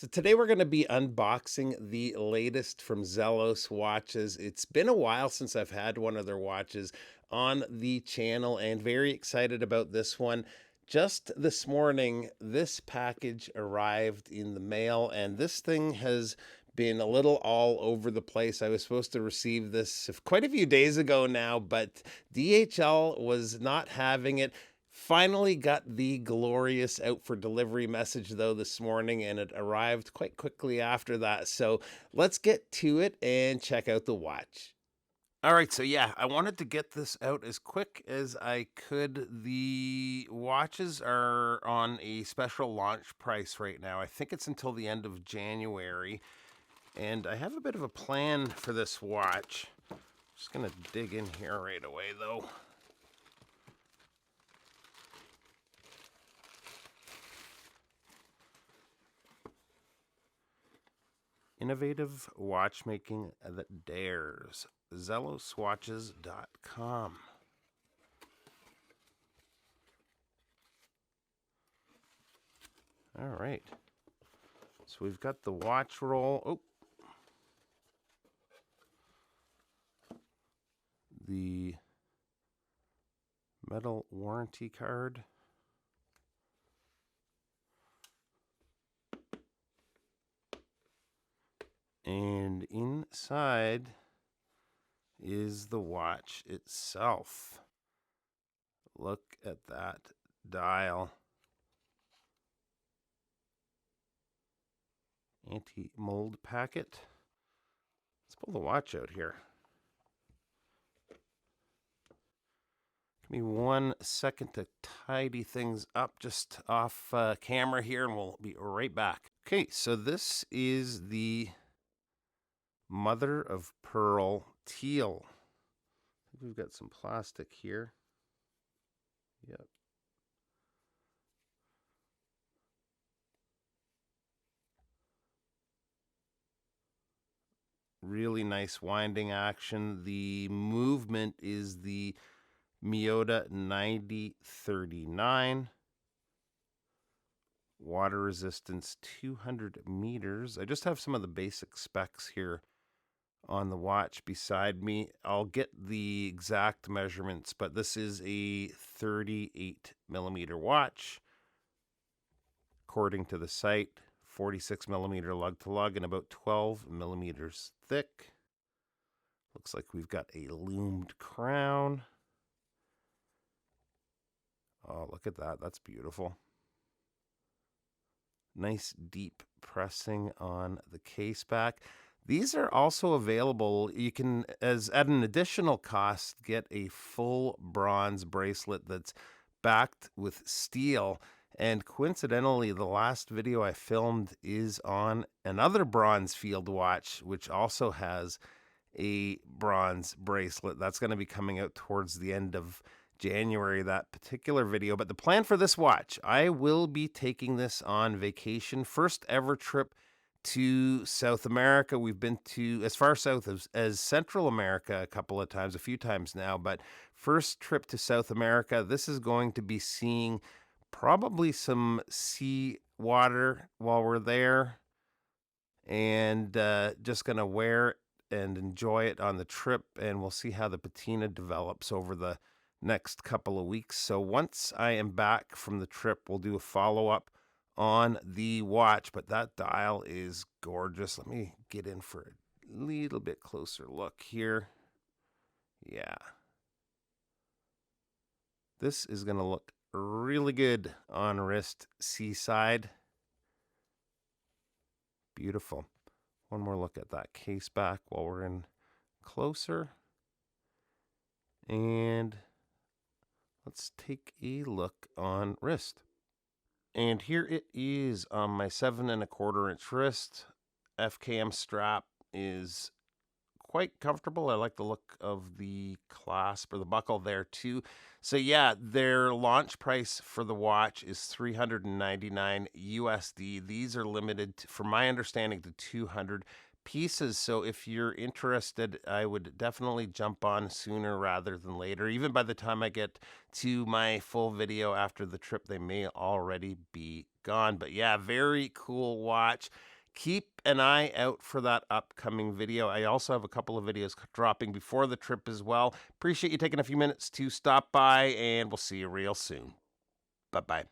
So today we're going to be unboxing the latest from Zelos watches. It's been a while since I've had one of their watches on the channel and very excited about this one. Just this morning, this package arrived in the mail and this thing has been a little all over the place. I was supposed to receive this quite a few days ago now, but DHL was not having it. Finally got the glorious out for delivery message though this morning, and it arrived quite quickly after that. So let's get to it and check out the watch. All right, so yeah, I wanted to get this out as quick as I could. The watches are on a special launch price right now. I think it's until the end of January, and I have a bit of a plan for this watch. Just gonna dig in here right away though. Innovative watchmaking that dares. Zeloswatches.com. All right. So we've got the watch roll. Oh. The metal warranty card. And inside is the watch itself. Look at that dial. Anti-mold packet. Let's pull the watch out here. Give me 1 second to tidy things up just off camera here, and we'll be right back. Okay, so this is the mother of pearl Teal. I think we've got some plastic here. Yep. Really nice winding action. The movement is the Miyota 9039. Water resistance 200 meters. I just have some of the basic specs here on the watch beside me. I'll get the exact measurements, but this is a 38 millimeter watch. According to the site, 46 millimeter lug to lug and about 12 millimeters thick. Looks like we've got a loomed crown. Oh, look at that. That's beautiful. Nice deep pressing on the case back. These are also available. You can, as at an additional cost, get a full bronze bracelet that's backed with steel. And coincidentally, the last video I filmed is on another bronze field watch, which also has a bronze bracelet. That's going to be coming out towards the end of January, that particular video. But the plan for this watch, I will be taking this on vacation. First ever trip to South America. We've been to as far south as Central America a couple of times, a few times now, but first trip to South America. This is going to be seeing probably some sea water while we're there, and just going to wear it and enjoy it on the trip, and we'll see how the patina develops over the next couple of weeks. So once I am back from the trip, we'll do a follow-up on the watch, but that dial is gorgeous. Let me get in for a little bit closer look here. Yeah. This is going to look really good on wrist seaside. Beautiful. One more look at that case back while we're in closer. And let's take a look on wrist. And here it is on my 7¼ inch wrist. FKM strap is quite comfortable. I like the look of the clasp or the buckle there too. So yeah, their launch price for the watch is $399 USD. These are limited, from my understanding, to 200 pieces. So if you're interested, I would definitely jump on sooner rather than later. Even by the time I get to my full video after the trip, they may already be gone. But yeah, very cool watch. Keep an eye out for that upcoming video. I also have a couple of videos dropping before the trip as well. Appreciate you taking a few minutes to stop by, and we'll see you real soon. Bye bye.